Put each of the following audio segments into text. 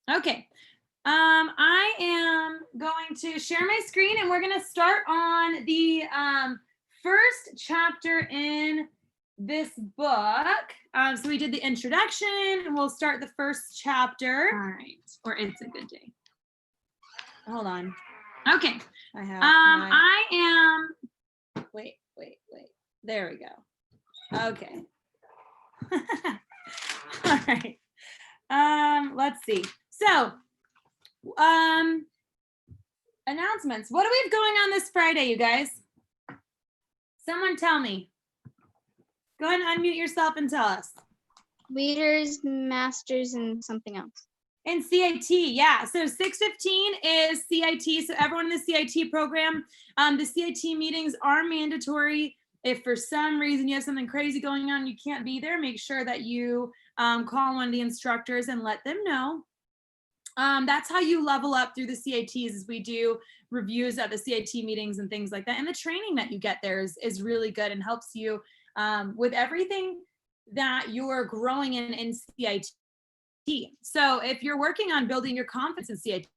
Okay. I am going to share my screen and we're going to start on the first chapter in this book. So we did the introduction and we'll start the first chapter. All right. Or It's a Good Day. Hold on. Okay. I am, wait. There we go. Okay. All right. Let's see. So, announcements. What do we have going on this Friday, you guys? Someone tell me. Go ahead and unmute yourself and tell us. Leaders, masters, and something else. And CIT, yeah. So 6:15 is CIT. So everyone in the CIT program, the CIT meetings are mandatory. If for some reason you have something crazy going on, you can't be there, make sure that you call one of the instructors and let them know. That's how you level up through the CITs, is we do reviews at the CIT meetings and things like that. And the training that you get there is really good and helps you with everything that you're growing in CIT. So if you're working on building your confidence in CIT,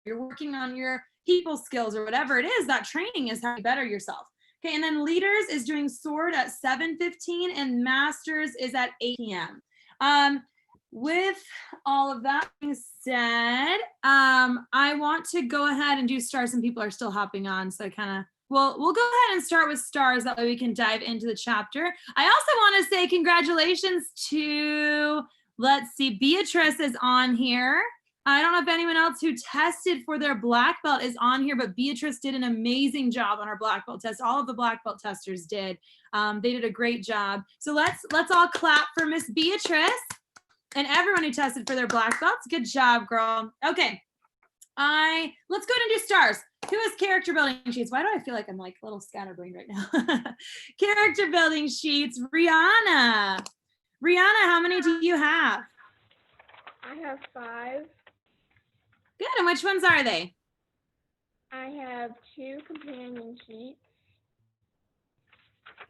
you're working on your people skills or whatever it is, that training is how you better yourself. Okay, and then leaders is doing sword at 7:15 and masters is at 8 p.m. With all of that being said, I want to go ahead and do stars. Some people are still hopping on, so we'll go ahead and start with stars. That way we can dive into the chapter. I also want to say congratulations to, let's see, Beatrice is on here. I don't know if anyone else who tested for their black belt is on here, but Beatrice did an amazing job on our black belt test. All of the black belt testers did. They did a great job. So let's all clap for Miss Beatrice and everyone who tested for their black belts. Good job, girl. Okay. Let's go ahead and do stars. Who has character building sheets? Why do I feel like I'm like a little scatterbrained right now? Character building sheets. Rihanna, how many do you have? I have 5. Good, and which ones are they? I have 2 companion sheets,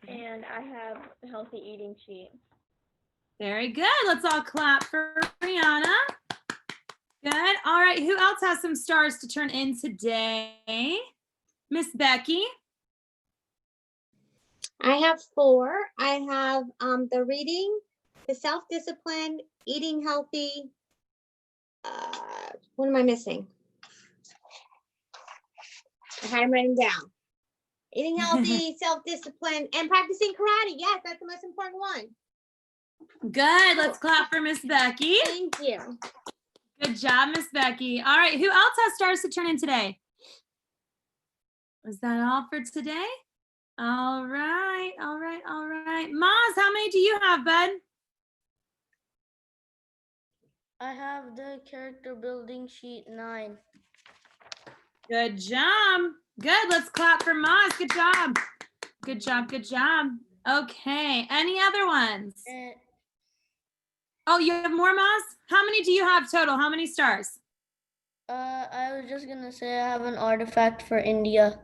and I have a healthy eating sheet. Very good. Let's all clap for Rihanna. Good. All right. Who else has some stars to turn in today? Miss Becky. I have 4. I have the reading, the self-discipline, eating healthy. What am I missing? I had them written down. Eating healthy, self-discipline, and practicing karate. Yes, that's the most important one. Good. Let's clap for Miss Becky. Thank you. Good job, Miss Becky. All right. Who else has stars to turn in today? Was that all for today? All right. Maz, how many do you have, bud? I have the character building sheet 9. Good job. Good. Let's clap for Maz. Good job. Good job. Okay. Any other ones? Oh, you have more, Maz? How many do you have total? How many stars? I was just gonna say I have an artifact for India.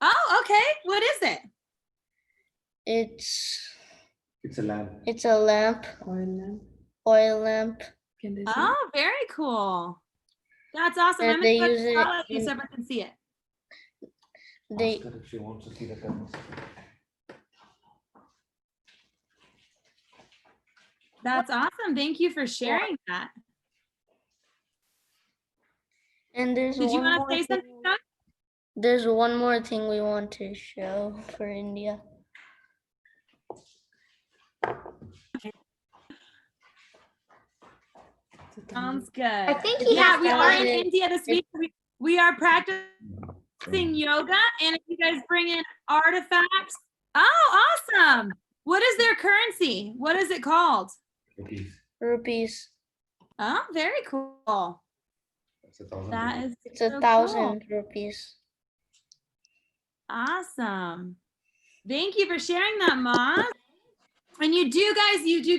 Oh, okay. What is it? It's a lamp. It's a lamp. Oil lamp. Oh, very cool. That's awesome. And I'm they going use to it spotlight you so everyone can see it. They If she wants to see the curtains. That's awesome. Thank you for sharing that. and there's Did you one want to more say thing. something, Doug? There's one more thing we want to show for India. Sounds good. I think we are in it. India this week. We are practicing yoga, and if you guys bring in artifacts. Oh, awesome. What is their currency? What is it called? Rupees. Oh, very cool. That is It's so 1,000 cool. rupees. Awesome. Thank you for sharing that, Maz. And you do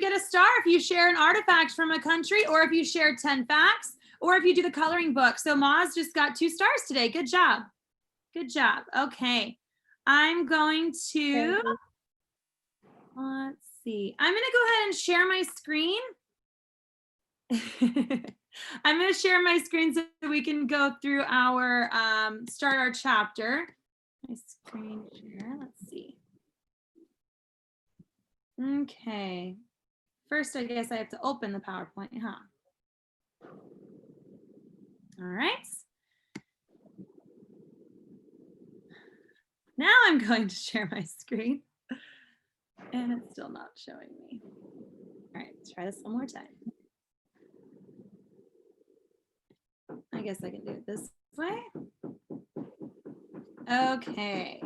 get a star if you share an artifact from a country, or if you share 10 facts, or if you do the coloring book. So Maz just got 2 stars today. Good job. Okay. I'm going to, let's see. I'm going to go ahead and share my screen. I'm going to share my screen so we can go through our, start our chapter. My screen share, let's see. Okay. First, I guess I have to open the PowerPoint, huh? All right. Now I'm going to share my screen. And it's still not showing me. All right, let's try this one more time. I guess I can do it this way. Okay.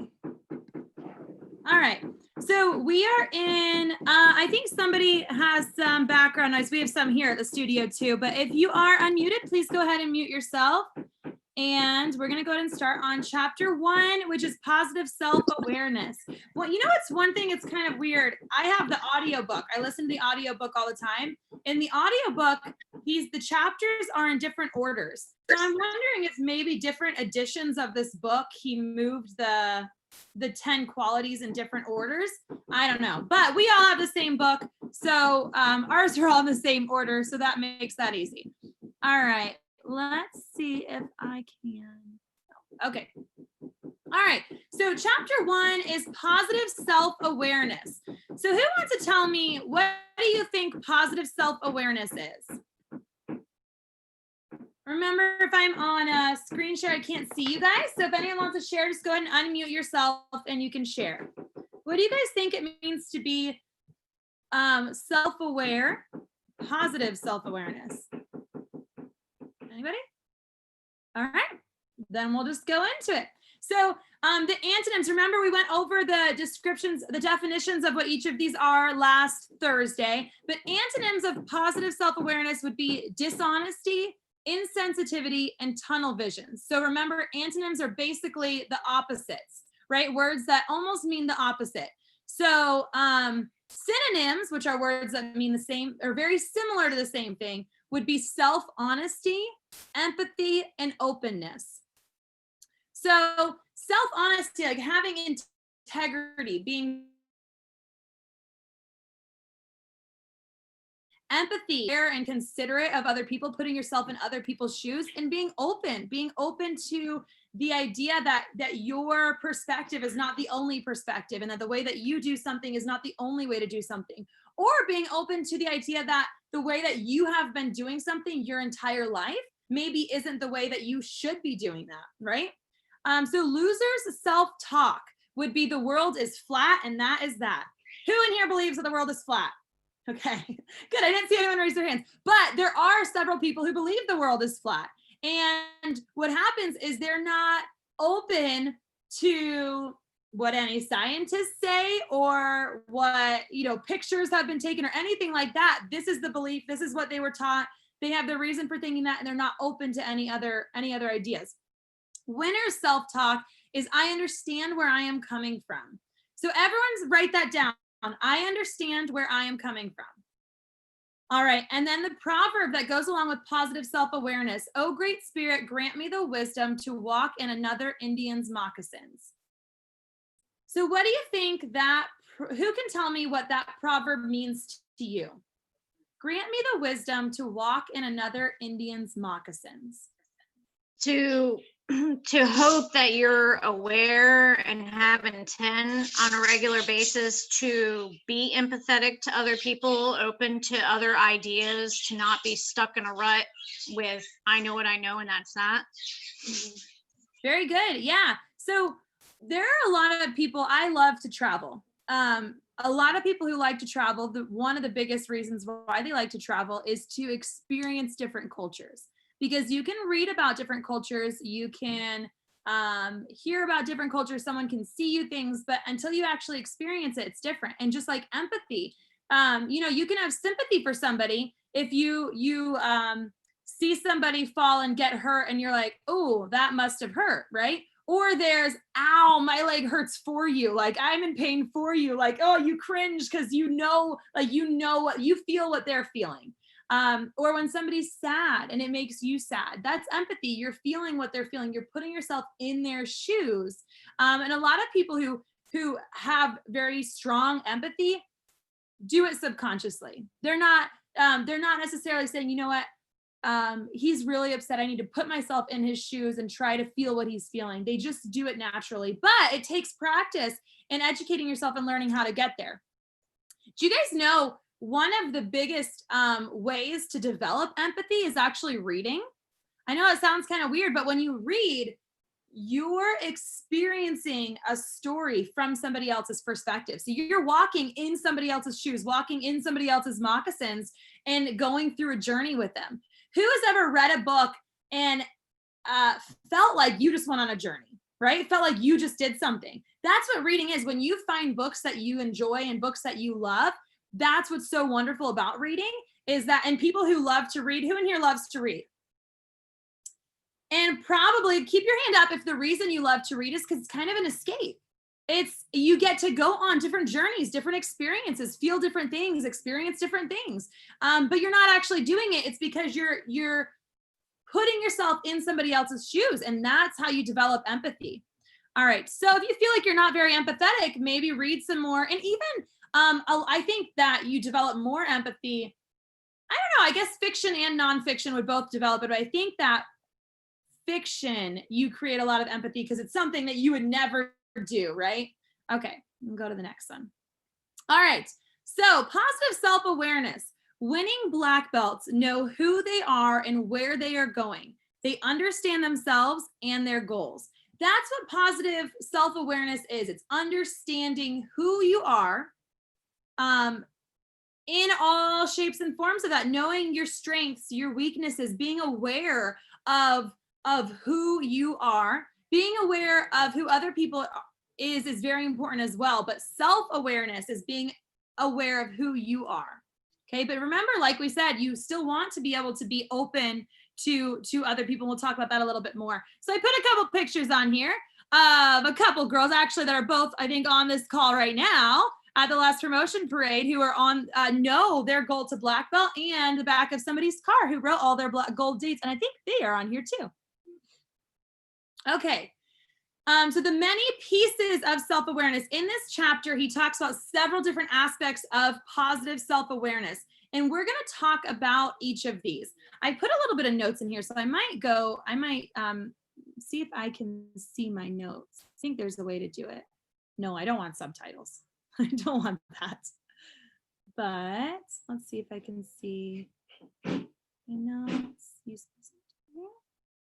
All right. So we are in, I think somebody has some background noise. We have some here at the studio too, but if you are unmuted, please go ahead and mute yourself. And we're going to go ahead and start on chapter 1, which is positive self-awareness. Well, you know, it's one thing, it's kind of weird. I have the audiobook. I listen to the audiobook all the time. In the audiobook, the chapters are in different orders. So I'm wondering if maybe different editions of this book, he moved the 10 qualities in different orders. I don't know, but we all have the same book. So ours are all in the same order. So that makes that easy. All right. Let's see if I can. Okay. All right. So chapter 1 is positive self-awareness. So who wants to tell me, what do you think positive self-awareness is? Remember, if I'm on a screen share, I can't see you guys. So if anyone wants to share, just go ahead and unmute yourself and you can share. What do you guys think it means to be self-aware, positive self-awareness? Anybody? All right, then we'll just go into it. So the antonyms, remember we went over the descriptions, the definitions of what each of these are last Thursday, but antonyms of positive self-awareness would be dishonesty, insensitivity, and tunnel vision. So remember, antonyms are basically the opposites, right? Words that almost mean the opposite. So synonyms, which are words that mean the same or very similar to the same thing, would be self-honesty, empathy, and openness. So self-honesty, like having integrity, being empathy, aware and considerate of other people, putting yourself in other people's shoes, and being open to the idea that your perspective is not the only perspective, and that the way that you do something is not the only way to do something, or being open to the idea that the way that you have been doing something your entire life maybe isn't the way that you should be doing that, right? So losers' self-talk would be the world is flat, and that is that. Who in here believes that the world is flat? Okay, good. I didn't see anyone raise their hands, but there are several people who believe the world is flat. And what happens is they're not open to what any scientists say or what, pictures have been taken or anything like that. This is the belief. This is what they were taught. They have the reason for thinking that, and they're not open to any other ideas. Winner self-talk is I understand where I am coming from. So everyone's write that down. I understand where I am coming from. All right, and then the proverb that goes along with positive self-awareness, "Oh, great spirit, grant me the wisdom to walk in another Indian's moccasins." So what do you think that, who can tell me what that proverb means to you? Grant me the wisdom to walk in another Indian's moccasins. To hope that you're aware and have intent on a regular basis to be empathetic to other people, open to other ideas, to not be stuck in a rut with I know what I know and that's that. Very good. Yeah. So there are a lot of people, I love to travel. A lot of people who like to travel, one of the biggest reasons why they like to travel is to experience different cultures. Because you can read about different cultures, you can hear about different cultures, someone can see you things, but until you actually experience it, it's different. And just like empathy, you can have sympathy for somebody if you see somebody fall and get hurt and you're like, oh, that must have hurt, right? Or there's, ow, my leg hurts for you. Like I'm in pain for you. Like, oh, you cringe because you feel what they're feeling. Or when somebody's sad and it makes you sad, that's empathy. You're feeling what they're feeling. You're putting yourself in their shoes. And a lot of people who have very strong empathy do it subconsciously. They're not necessarily saying, you know what, he's really upset. I need to put myself in his shoes and try to feel what he's feeling. They just do it naturally, but it takes practice and educating yourself and learning how to get there. Do you guys know one of the biggest ways to develop empathy is actually reading? I know it sounds kind of weird, but when you read, you're experiencing a story from somebody else's perspective. So you're walking in somebody else's shoes, walking in somebody else's moccasins, and going through a journey with them. Who has ever read a book and felt like you just went on a journey, right? Felt like you just did something. That's what reading is. When you find books that you enjoy and books that you love, that's what's so wonderful about reading is that, and people who love to read, who in here loves to read? And probably keep your hand up if the reason you love to read is because it's kind of an escape. It's, you get to go on different journeys, different experiences, feel different things, experience different things. But you're not actually doing it. It's because you're putting yourself in somebody else's shoes, and that's how you develop empathy. All right, so if you feel like you're not very empathetic, maybe read some more. And even I think that you develop more empathy. I don't know, I guess fiction and nonfiction would both develop it, but I think that fiction, you create a lot of empathy because it's something that you would never do, right? Okay, we'll go to the next one. All right, so positive self-awareness. Winning black belts know who they are and where they are going. They understand themselves and their goals. That's what positive self-awareness is. It's understanding who you are in all shapes and forms of that, knowing your strengths, your weaknesses, being aware of who you are, being aware of who other people is very important as well. But self-awareness is being aware of who you are. Okay, but remember, like we said, you still want to be able to be open to other people. We'll talk about that a little bit more. So I put a couple pictures on here of a couple girls actually that are both, I think, on this call right now at the last promotion parade, who are on know their goal to black belt, and the back of somebody's car who wrote all their gold dates. And I think they are on here too. Okay. So the many pieces of self-awareness in this chapter, he talks about several different aspects of positive self-awareness, and we're going to talk about each of these. I put a little bit of notes in here, so I might see if I can see my notes. I think there's a way to do it. No, I don't want subtitles. I don't want that. But let's see if I can see my notes.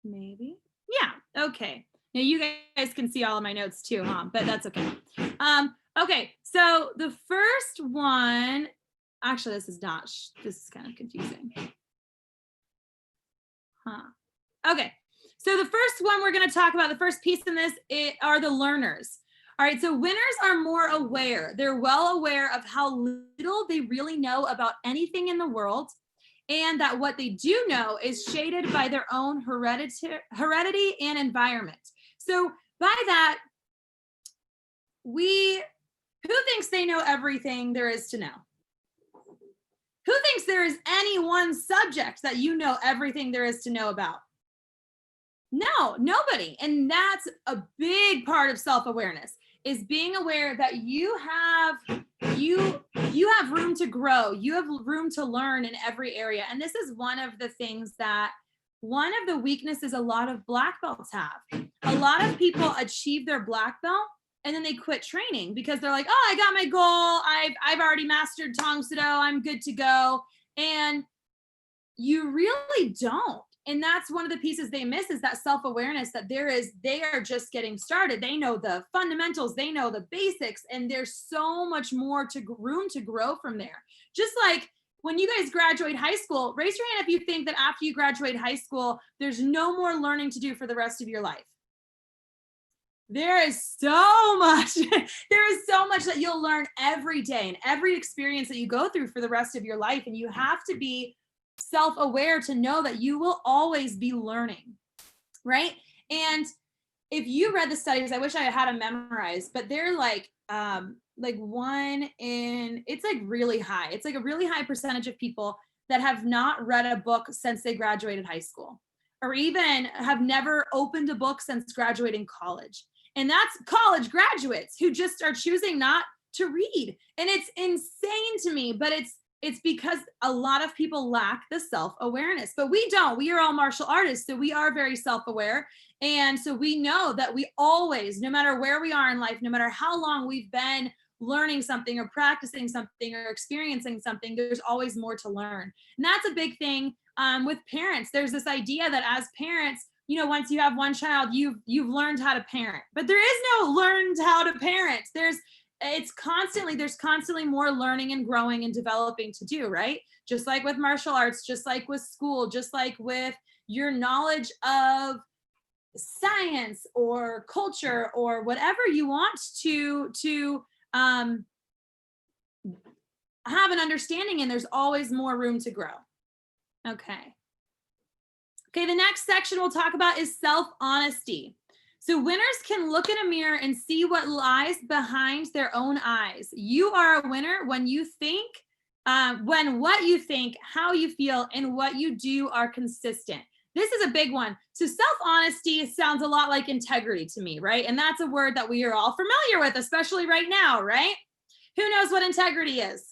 Maybe. Yeah, okay. Now you guys can see all of my notes too, huh? But that's okay. Okay, so the first one, actually this is kind of confusing. Okay, so the first one we're gonna talk about, the first piece in this are the learners. All right, so winners are more aware. They're well aware of how little they really know about anything in the world, and that what they do know is shaded by their own heredity and environment. So by that, who thinks they know everything there is to know? Who thinks there is any one subject that you know everything there is to know about? No, nobody. And that's a big part of self-awareness, is being aware that you have room to grow. You have room to learn in every area. And this is one of the things that, one of the weaknesses a lot of black belts have. A lot of people achieve their black belt and then they quit training because they're like, oh, I got my goal. I've already mastered Tong Soo Do. I'm good to go. And you really don't. And that's one of the pieces they miss, is that self-awareness, that they are just getting started. They know the fundamentals, they know the basics, and there's so much more room to grow from there. Just like when you guys graduate high school, raise your hand if you think that after you graduate high school, there's no more learning to do for the rest of your life. There is so much, that you'll learn every day and every experience that you go through for the rest of your life. And you have to be self-aware to know that you will always be learning, right? And if you read the studies, I wish I had them memorized, but they're like one in, it's like really high. It's like a really high percentage of people that have not read a book since they graduated high school, or even have never opened a book since graduating college. And that's college graduates who just are choosing not to read. And it's insane to me, but it's because a lot of people lack the self-awareness, but we don't. We are all martial artists, so we are very self-aware. And so we know that we always, no matter where we are in life, no matter how long we've been learning something or practicing something or experiencing something, there's always more to learn. And that's a big thing with parents. There's this idea that as parents, you know, once you have one child, you've learned how to parent, but there is no learned how to parent. There's constantly more learning and growing and developing to do, right? Just like with martial arts, just like with school, just like with your knowledge of science or culture or whatever you want to have an understanding in, there's always more room to grow. Okay, the next section we'll talk about is self-honesty. So winners can look in a mirror and see what lies behind their own eyes. You are a winner when you think, when what you think, how you feel, and what you do are consistent. This is a big one. So self-honesty sounds a lot like integrity to me, right? And that's a word that we are all familiar with, especially right now, right? Who knows what integrity is?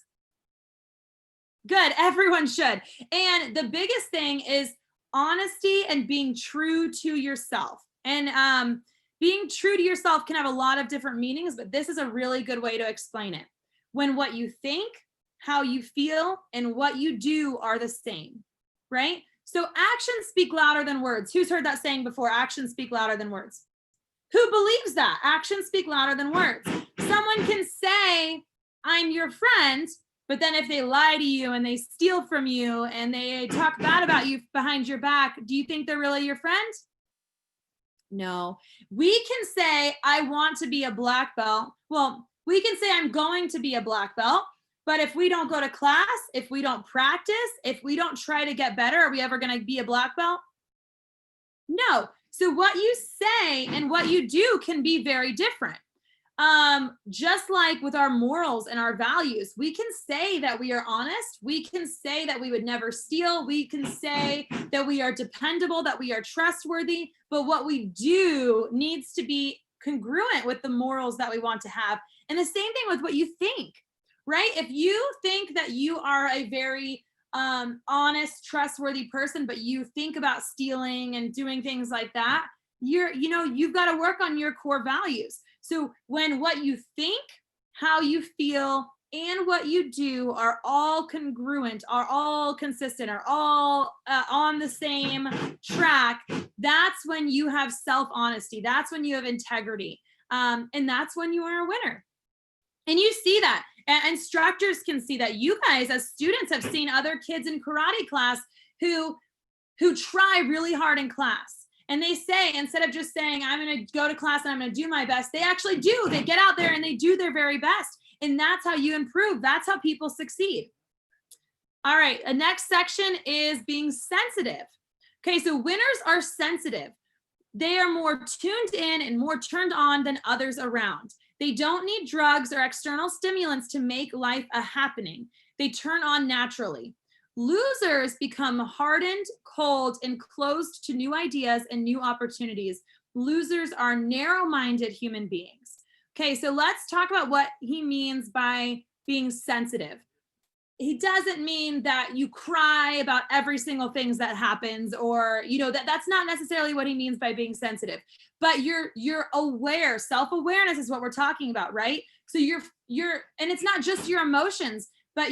Good, everyone should. And the biggest thing is honesty and being true to yourself. And being true to yourself can have a lot of different meanings, but this is a really good way to explain it. When what you think, how you feel, and what you do are the same, right? So actions speak louder than words. Who's heard that saying before? Actions speak louder than words. Who believes that? Actions speak louder than words. Someone can say, I'm your friend, but then if they lie to you and they steal from you and they talk bad about you behind your back, do you think they're really your friend? No. We can say, I want to be a black belt. Well, we can say I'm going to be a black belt, but if we don't go to class, if we don't practice, if we don't try to get better, are we ever going to be a black belt? No. So what you say and what you do can be very different. Just like with our morals and our values, we can say that we are honest. We can say that we would never steal. We can say that we are dependable, that we are trustworthy, but what we do needs to be congruent with the morals that we want to have. And the same thing with what you think, right? If you think that you are a very honest, trustworthy person, but you think about stealing and doing things like that, you've got to work on your core values. So when what you think, how you feel, and what you do are all congruent, are all consistent, are all on the same track, that's when you have self-honesty. That's when you have integrity. And that's when you are a winner. And you see that. And instructors can see that. You guys as students have seen other kids in karate class who try really hard in class. And they say, instead of just saying, I'm going to go to class and I'm going to do my best, they actually do. They get out there and they do their very best. And that's how you improve. That's how people succeed. All right, the next section is being sensitive. Okay, so winners are sensitive. They are more tuned in and more turned on than others around. They don't need drugs or external stimulants to make life a happening. They turn on naturally. Losers become hardened, cold, and closed to new ideas and new opportunities. Losers are narrow-minded human beings. Okay, so let's talk about what he means by being sensitive. He doesn't mean that you cry about every single thing that happens, or that's not necessarily what he means by being sensitive. But you're aware. Self-awareness is what we're talking about, right? So you're and it's not just your emotions, but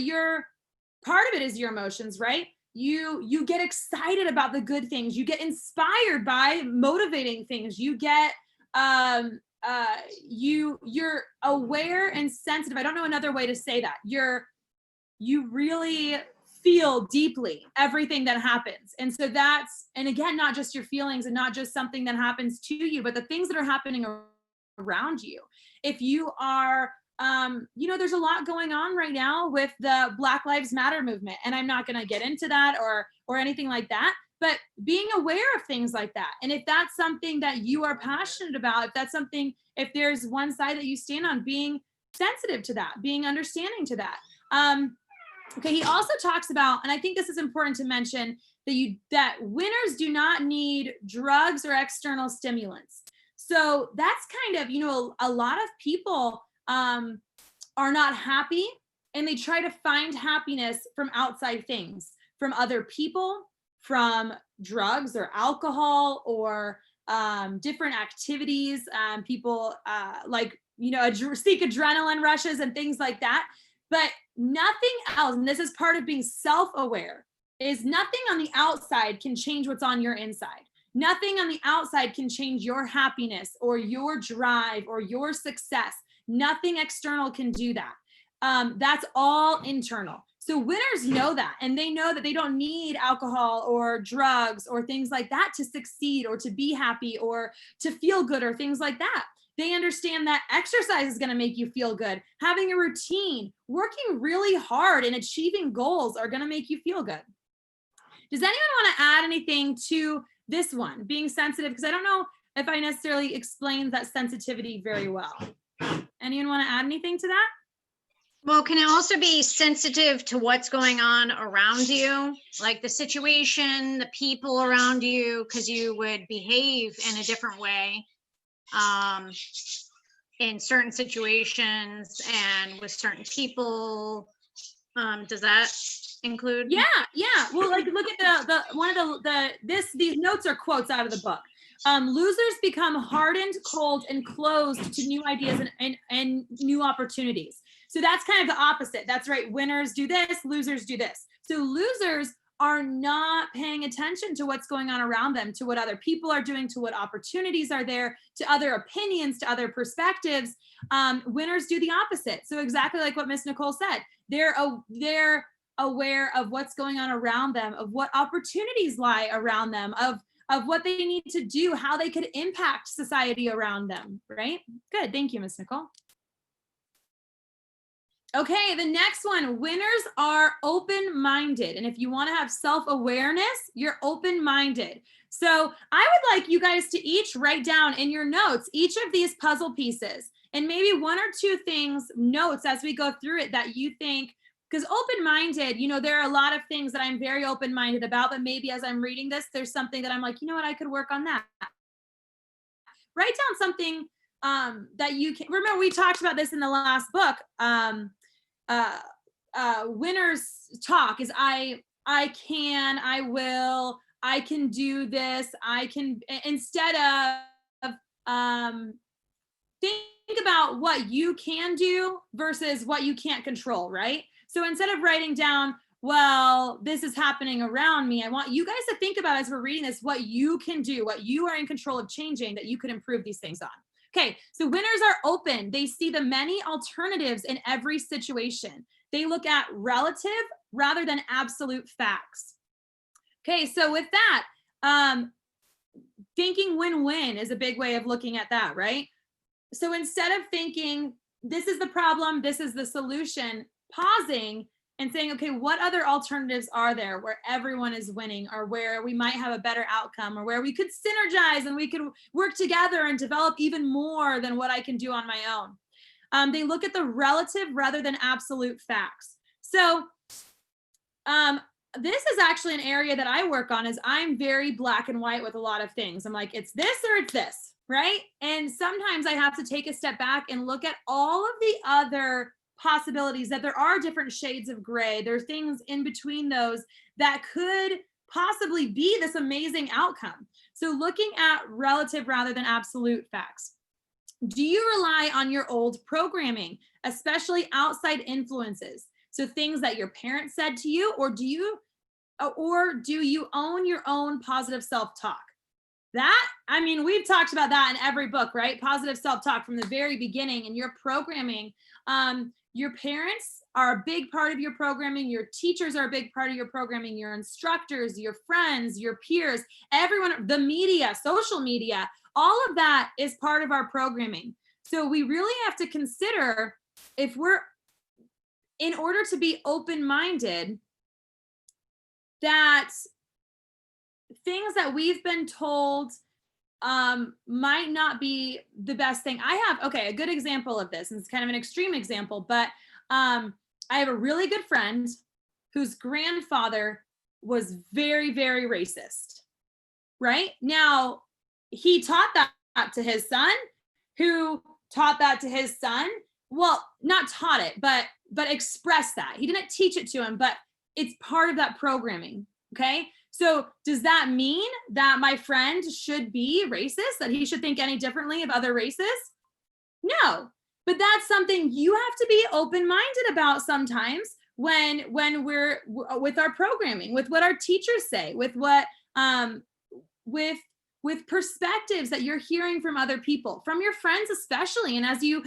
part of it is your emotions, right? You get excited about the good things. You get inspired by motivating things. You get you're aware and sensitive. I don't know another way to say that. You really feel deeply everything that happens. And so and again, not just your feelings and not just something that happens to you, but the things that are happening around you. If you are there's a lot going on right now with the Black Lives Matter movement, and I'm not going to get into that or anything like that, but being aware of things like that. And if that's something that you are passionate about, if there's one side that you stand on, being sensitive to that, being understanding to that. Okay, he also talks about, and I think this is important to mention, that winners do not need drugs or external stimulants. So that's kind of, a lot of people are not happy and they try to find happiness from outside things, from other people, from drugs or alcohol, or different activities. People like, seek adrenaline rushes and things like that. But nothing else, and this is part of being self-aware, is nothing on the outside can change what's on your inside. Nothing on the outside can change your happiness or your drive or your success. Nothing external can do that. That's all internal. So winners know that, and they know that they don't need alcohol or drugs or things like that to succeed or to be happy or to feel good or things like that. They understand that exercise is going to make you feel good. Having a routine, working really hard, and achieving goals are going to make you feel good. Does anyone want to add anything to this one, being sensitive? Because I don't know if I necessarily explained that sensitivity very well. Anyone want to add anything to that? Well, can it also be sensitive to what's going on around you, like the situation, the people around you, because you would behave in a different way in certain situations and with certain people? Does that include? Yeah. Well, like, look at these notes are quotes out of the book. Losers become hardened, cold, and closed to new ideas and new opportunities. So that's kind of the opposite. That's right. Winners do this, losers do this. So losers are not paying attention to what's going on around them, to what other people are doing, to what opportunities are there, to other opinions, to other perspectives. Winners do the opposite. So exactly like what Miss Nicole said, they're aware of what's going on around them, of what opportunities lie around them, of what they need to do, how they could impact society around them, right? Good, thank you, Miss Nicole. Okay, the next one, winners are open-minded. And if you want to have self-awareness, you're open-minded. So I would like you guys to each write down in your notes each of these puzzle pieces, and maybe one or two things, notes as we go through it that you think, because open-minded, there are a lot of things that I'm very open-minded about, but maybe as I'm reading this, there's something that I'm like, you know what, I could work on that. Write down something that you can, remember we talked about this in the last book. Winners talk is I can, I will, I can do this, I can, instead of think about what you can do versus what you can't control, right? So instead of writing down, well, this is happening around me, I want you guys to think about, as we're reading this, what you can do, what you are in control of changing, that you could improve these things on. Okay, so winners are open. They see the many alternatives in every situation. They look at relative rather than absolute facts. Okay, so with that, thinking win-win is a big way of looking at that, right? So instead of thinking, this is the problem, this is the solution, pausing and saying, okay, what other alternatives are there where everyone is winning, or where we might have a better outcome, or where we could synergize and we could work together and develop even more than what I can do on my own. They look at the relative rather than absolute facts. So this is actually an area that I work on, is I'm very black and white with a lot of things. I'm like, it's this or it's this, right? And sometimes I have to take a step back and look at all of the other possibilities, that there are different shades of gray. There are things in between those that could possibly be this amazing outcome. So looking at relative rather than absolute facts. Do you rely on your old programming, especially outside influences? So things that your parents said to you, or do you own your own positive self-talk? That, I mean, we've talked about that in every book, right? Positive self-talk from the very beginning, and your programming. Your parents are a big part of your programming. Your teachers are a big part of your programming. Your instructors, your friends, your peers, everyone, the media, social media, all of that is part of our programming. So we really have to consider, if we're, in order to be open-minded, that things that we've been told might not be the best thing. I have, a good example of this, and it's kind of an extreme example, but I have a really good friend whose grandfather was very, very racist, right? Now, he taught that to his son, who taught that to his son, well, not taught it, but express that. He didn't teach it to him, but it's part of that programming. Okay. So does that mean that my friend should be racist, that he should think any differently of other races? No, but that's something you have to be open-minded about sometimes when we're with our programming, with what our teachers say, with what, with perspectives that you're hearing from other people, from your friends especially. And as you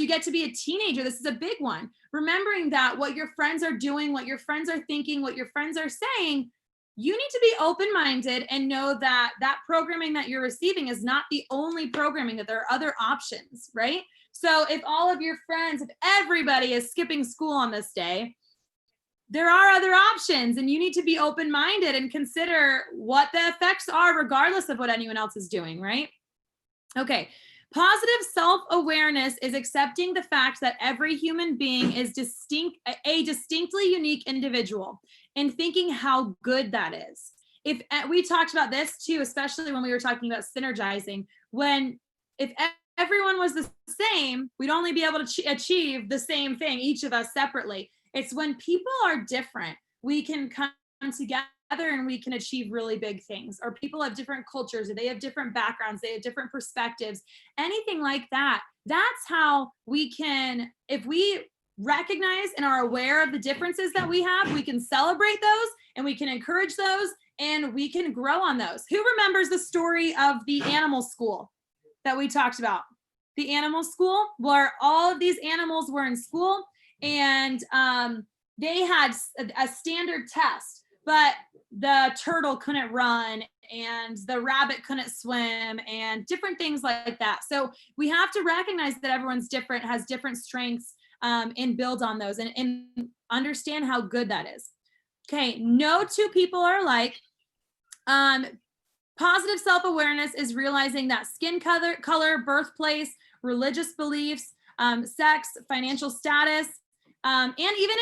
get to be a teenager, this is a big one. Remembering that what your friends are doing, what your friends are thinking, what your friends are saying, you need to be open-minded and know that that programming that you're receiving is not the only programming, that there are other options, right? So if all of your friends, if everybody is skipping school on this day, there are other options, and you need to be open-minded and consider what the effects are regardless of what anyone else is doing, right? Okay. Positive self-awareness is accepting the fact that every human being is a distinctly unique individual, and thinking how good that is. If we talked about this too, especially when we were talking about synergizing, if everyone was the same, we'd only be able to achieve the same thing, each of us separately. It's when people are different, we can come together and we can achieve really big things. Or people have different cultures, or they have different backgrounds, they have different perspectives, anything like that. That's how we can, if we recognize and are aware of the differences that we have, we can celebrate those and we can encourage those and we can grow on those. Who remembers the story of the animal school that we talked about? The animal school, where all of these animals were in school, and they had a standard test, but the turtle couldn't run and the rabbit couldn't swim and different things like that. So we have to recognize that everyone's different, has different strengths, and build on those and understand how good that is. Okay, no two people are alike. Positive self-awareness is realizing that skin color, birthplace, religious beliefs, sex, financial status, and even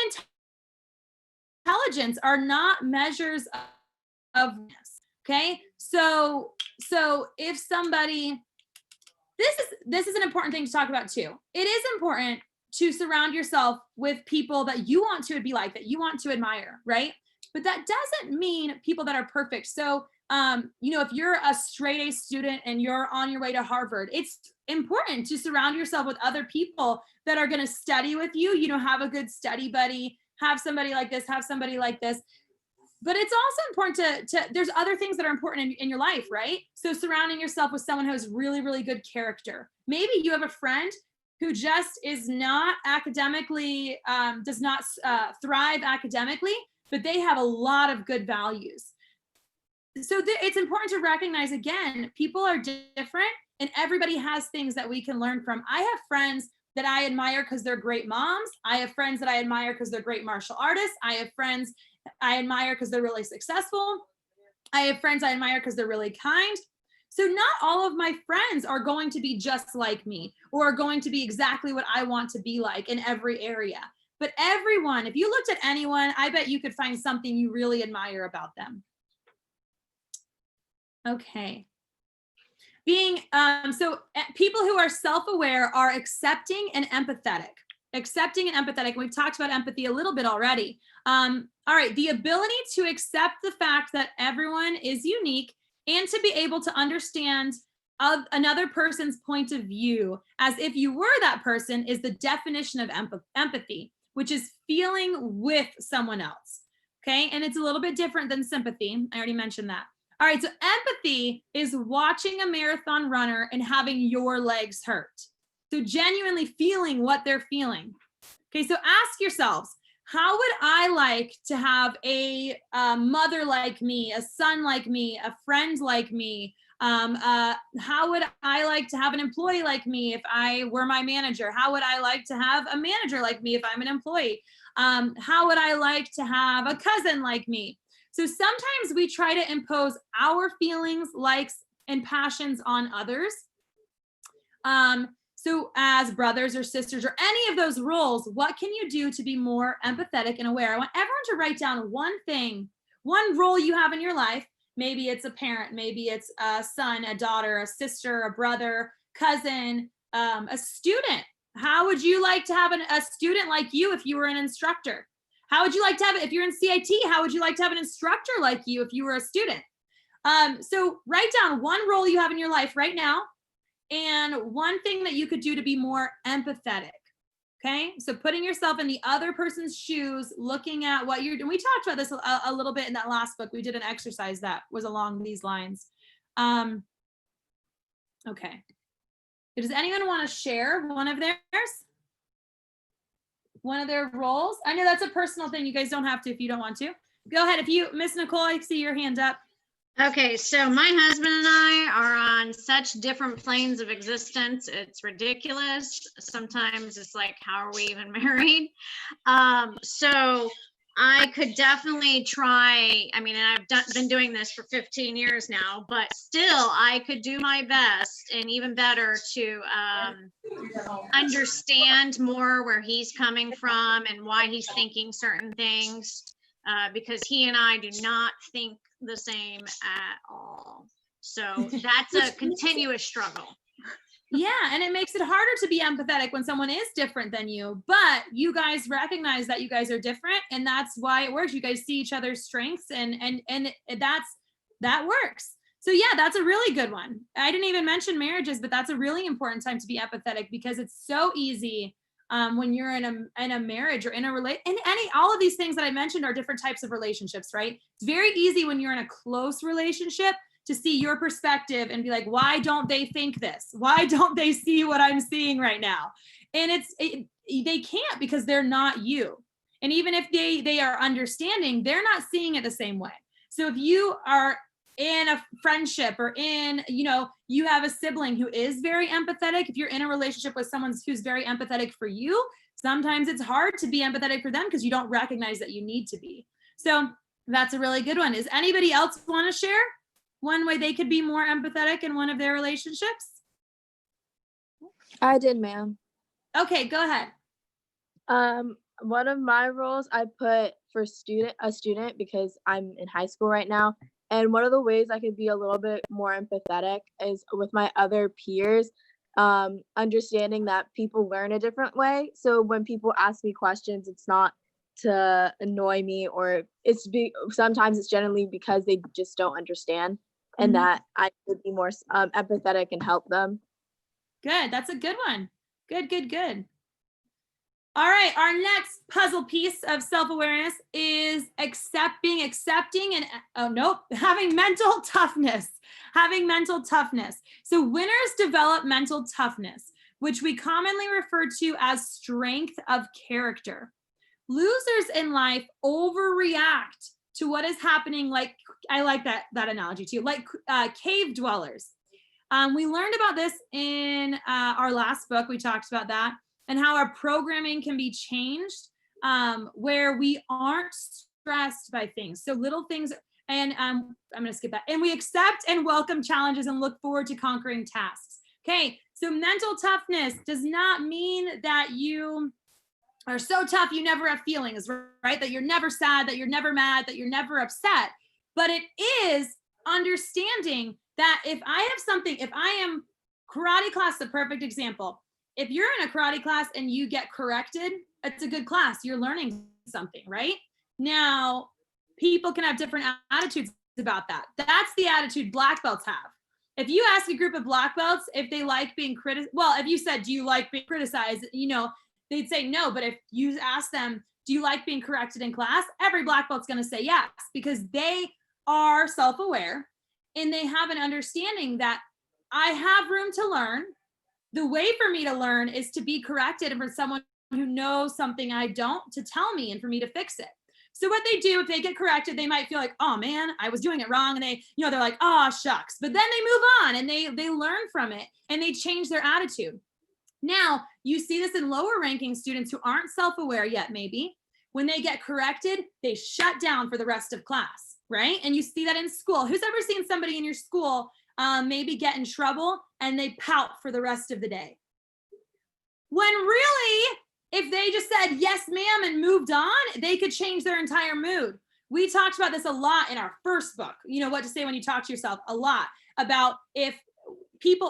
intelligence are not measures of this. Okay, so if somebody, this is an important thing to talk about too. It is important to surround yourself with people that you want to be like, that you want to admire, right? But that doesn't mean people that are perfect. So, if you're a straight A student and you're on your way to Harvard, it's important to surround yourself with other people that are going to study with you, have a good study buddy, have somebody like this, have somebody like this. But it's also important to there's other things that are important in your life, right? So surrounding yourself with someone who has really, really good character. Maybe you have a friend who just is not academically, does not thrive academically, but they have a lot of good values. So it's important to recognize, again, people are different and everybody has things that we can learn from. I have friends that I admire because they're great moms. I have friends that I admire because they're great martial artists. I have friends I admire because they're really successful. I have friends I admire because they're really kind. So not all of my friends are going to be just like me or are going to be exactly what I want to be like in every area. But everyone, if you looked at anyone, I bet you could find something you really admire about them. Okay. So people who are self-aware are accepting and empathetic. Accepting and empathetic. We've talked about empathy a little bit already. All right, the ability to accept the fact that everyone is unique and to be able to understand another person's point of view as if you were that person is the definition of empathy, which is feeling with someone else. Okay, and it's a little bit different than sympathy. I already mentioned that. All right, so empathy is watching a marathon runner and having your legs hurt. So genuinely feeling what they're feeling. Okay, so ask yourselves, how would I like to have a mother like me, a son like me, a friend like me? How would I like to have an employee like me if I were my manager? How would I like to have a manager like me if I'm an employee? How would I like to have a cousin like me? So sometimes we try to impose our feelings, likes, and passions on others. So as brothers or sisters or any of those roles, what can you do to be more empathetic and aware? I want everyone to write down one thing, one role you have in your life. Maybe it's a parent, maybe it's a son, a daughter, a sister, a brother, cousin, a student, How would you like to have a student like you if you were an instructor? How would you like to have it if you're in CIT? How would you like to have an instructor like you if you were a student? So write down one role you have in your life right now and one thing that you could do to be more empathetic. Okay, so putting yourself in the other person's shoes, looking at what you're doing. We talked about this a little bit in that last book. We did an exercise that was along these lines. Okay. Does anyone want to share one of theirs? One of their roles? I know that's a personal thing. You guys don't have to if you don't want to. Go ahead. If you, Miss Nicole, I see your hand up. Okay, so my husband and I are on such different planes of existence. It's ridiculous. Sometimes it's like, how are we even married? So I could definitely try. I mean, and I've been doing this for 15 years now, but still I could do my best and even better to understand more where he's coming from and why he's thinking certain things, because he and I do not think the same at all. So that's a continuous struggle. Yeah, and it makes it harder to be empathetic when someone is different than you, but you guys recognize that you guys are different, and that's why it works. You guys see each other's strengths, and that works. So yeah, that's a really good one. I didn't even mention marriages, but that's a really important time to be empathetic, because it's so easy when you're in a marriage or in a all of these things that I mentioned are different types of relationships, right? It's very easy when you're in a close relationship to see your perspective and be like, why don't they think this? Why don't they see what I'm seeing right now? And they can't, because they're not you. And even if they are understanding, they're not seeing it the same way. So if you are in a friendship or you have a sibling who is very empathetic, if you're in a relationship with someone who's very empathetic for you, sometimes it's hard to be empathetic for them because you don't recognize that you need to be. So that's a really good one. Does anybody else want to share one way they could be more empathetic in one of their relationships? I did, ma'am. Okay, go ahead. One of my roles I put for a student because I'm in high school right now. And one of the ways I could be a little bit more empathetic is with my other peers, understanding that people learn a different way. So when people ask me questions, it's not to annoy me, or sometimes it's generally because they just don't understand, and that I could be more empathetic and help them. Good. That's a good one. Good. All right. Our next puzzle piece of self-awareness is accepting and having mental toughness. Having mental toughness. So winners develop mental toughness, which we commonly refer to as strength of character. Losers in life overreact to what is happening. Like, I like that analogy too, like cave dwellers. We learned about this in our last book. We talked about that and how our programming can be changed, where we aren't stressed by things. So little things, and I'm going to skip that. And we accept and welcome challenges and look forward to conquering tasks. Okay, so mental toughness does not mean that you are so tough you never have feelings, right? That you're never sad, that you're never mad, that you're never upset. But it is understanding that if I am karate class, the perfect example. If you're in a karate class and you get corrected, it's a good class. You're learning something, right? Now, people can have different attitudes about that. That's the attitude black belts have. If you ask a group of black belts if they like being criticized, well, if you said, do you like being criticized? They'd say no. But if you ask them, do you like being corrected in class? Every black belt's going to say yes, because they are self-aware and they have an understanding that I have room to learn. The way for me to learn is to be corrected, and for someone who knows something I don't to tell me and for me to fix it. So what they do, if they get corrected, they might feel like, oh man, I was doing it wrong. And they're like, oh shucks. But then they move on and they learn from it and they change their attitude. Now, you see this in lower ranking students who aren't self-aware yet, maybe. When they get corrected, they shut down for the rest of class, right? And you see that in school. Who's ever seen somebody in your school maybe get in trouble and they pout for the rest of the day? When really, if they just said, yes, ma'am, and moved on, they could change their entire mood. We talked about this a lot in our first book, what to say when you talk to yourself, a lot about if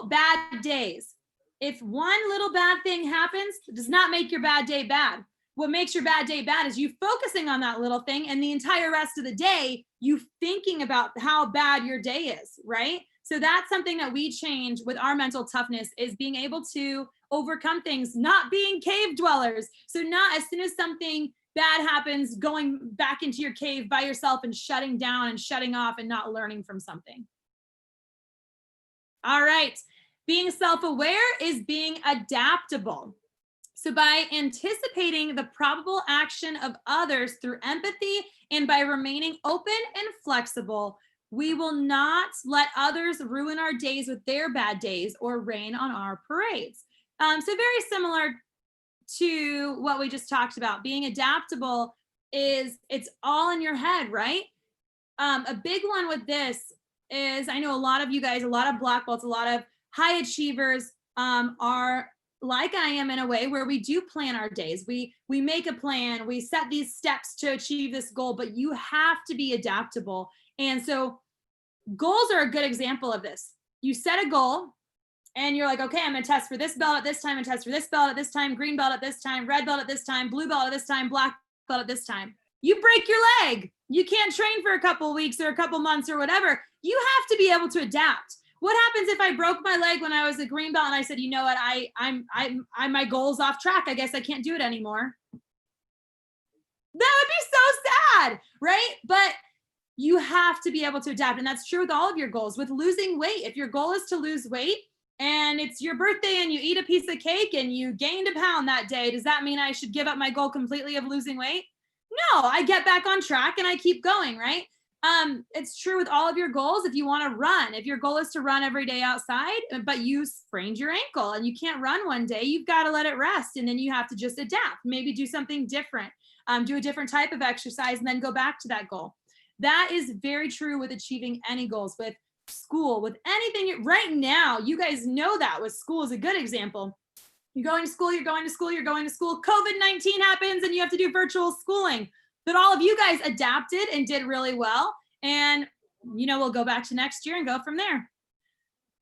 bad days. if one little bad thing happens, it does not make your bad day bad. What makes your bad day bad is you focusing on that little thing, and the entire rest of the day, you thinking about how bad your day is, right? So that's something that we change with our mental toughness, is being able to overcome things, not being cave dwellers. So not as soon as something bad happens, going back into your cave by yourself and shutting down and shutting off and not learning from something. All right. Being self-aware is being adaptable. So by anticipating the probable action of others through empathy and by remaining open and flexible, we will not let others ruin our days with their bad days or rain on our parades. So very similar to what we just talked about. Being adaptable is, it's all in your head, right? A big one with this is, I know a lot of you guys, a lot of black belts, a lot of high achievers are like I am in a way, where we do plan our days. We make a plan, we set these steps to achieve this goal, but you have to be adaptable. And so goals are a good example of this. You set a goal and you're like, okay, I'm gonna test for this belt at this time, and test for this belt at this time, green belt at this time, red belt at this time, blue belt at this time, black belt at this time. You break your leg. You can't train for a couple of weeks or a couple months or whatever. You have to be able to adapt. What happens if I broke my leg when I was a green belt and I said, you know what, I'm my goal's off track. I guess I can't do it anymore. That would be so sad, right? But you have to be able to adapt. And that's true with all of your goals. With losing weight, if your goal is to lose weight and it's your birthday and you eat a piece of cake and you gained a pound that day, does that mean I should give up my goal completely of losing weight? No, I get back on track and I keep going, right? It's true with all of your goals. If you want to run, if your goal is to run every day outside, but you sprained your ankle and you can't run one day, you've got to let it rest. And then you have to just adapt, maybe do something different, do a different type of exercise, and then go back to that goal. That is very true with achieving any goals, with school, with anything. Right now, you guys know that with school is a good example. You're going to school, you're going to school, you're going to school. COVID-19 happens and you have to do virtual schooling. But all of you guys adapted and did really well. And, you know, we'll go back to next year and go from there.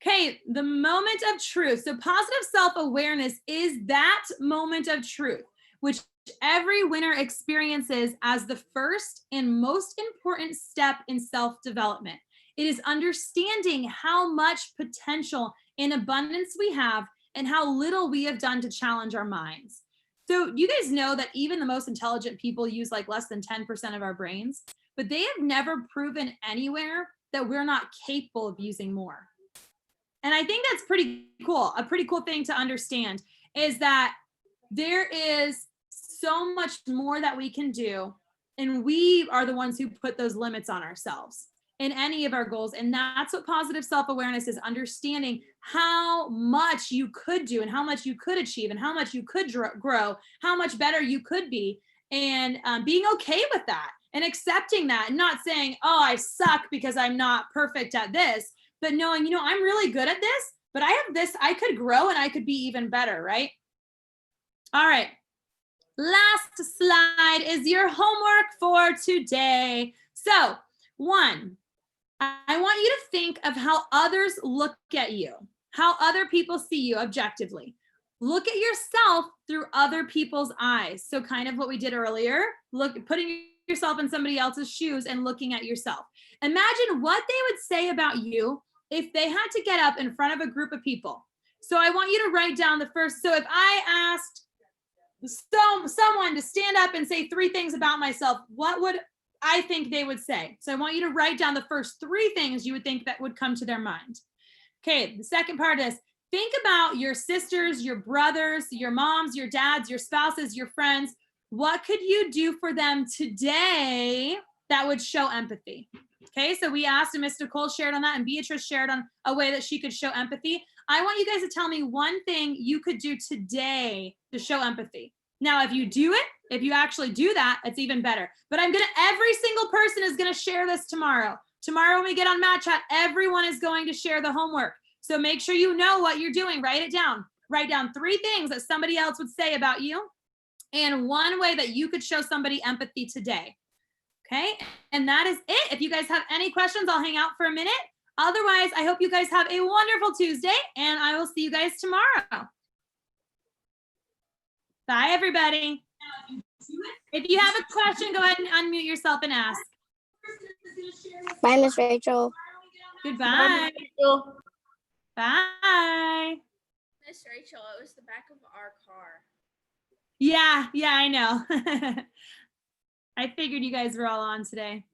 Okay, the moment of truth. So positive self-awareness is that moment of truth, which every winner experiences as the first and most important step in self-development. It is understanding how much potential and abundance we have and how little we have done to challenge our minds. So you guys know that even the most intelligent people use like less than 10% of our brains, but they have never proven anywhere that we're not capable of using more. And I think that's pretty cool. A pretty cool thing to understand is that there is so much more that we can do. And we are the ones who put those limits on ourselves in any of our goals. And that's what positive self-awareness is, understanding how much you could do and how much you could achieve and how much you could grow, how much better you could be, and being okay with that and accepting that and not saying, oh, I suck because I'm not perfect at this, but knowing, you know, I'm really good at this, but I have this, I could grow and I could be even better, right? All right. Last slide is your homework for today. So 1, I want you to think of how others look at you, how other people see you objectively. Look at yourself through other people's eyes. So kind of what we did earlier, putting yourself in somebody else's shoes and looking at yourself. Imagine what they would say about you if they had to get up in front of a group of people. So I want you to write down the first. So if I asked someone to stand up and say 3 things about myself, what would I think they would say? So I want you to write down the first 3 things you would think that would come to their mind. Okay, the second part is, think about your sisters, your brothers, your moms, your dads, your spouses, your friends. What could you do for them today that would show empathy? Okay, so we asked, and Miss Nicole shared on that, and Beatrice shared on a way that she could show empathy. I want you guys to tell me one thing you could do today to show empathy. Now, if you do it, if you actually do that, it's even better. But every single person is gonna share this tomorrow. Tomorrow when we get on Mat Chat, everyone is going to share the homework. So make sure you know what you're doing, write it down. Write down 3 things that somebody else would say about you and one way that you could show somebody empathy today. Okay, and that is it. If you guys have any questions, I'll hang out for a minute. Otherwise, I hope you guys have a wonderful Tuesday, and I will see you guys tomorrow. Bye, everybody. If you have a question, go ahead and unmute yourself and ask. Bye, Miss Rachel. Goodbye. Bye. Miss Rachel, it was the back of our car. Yeah, I know. I figured you guys were all on today.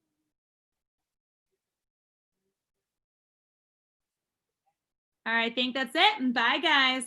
All right, I think that's it. And bye, guys.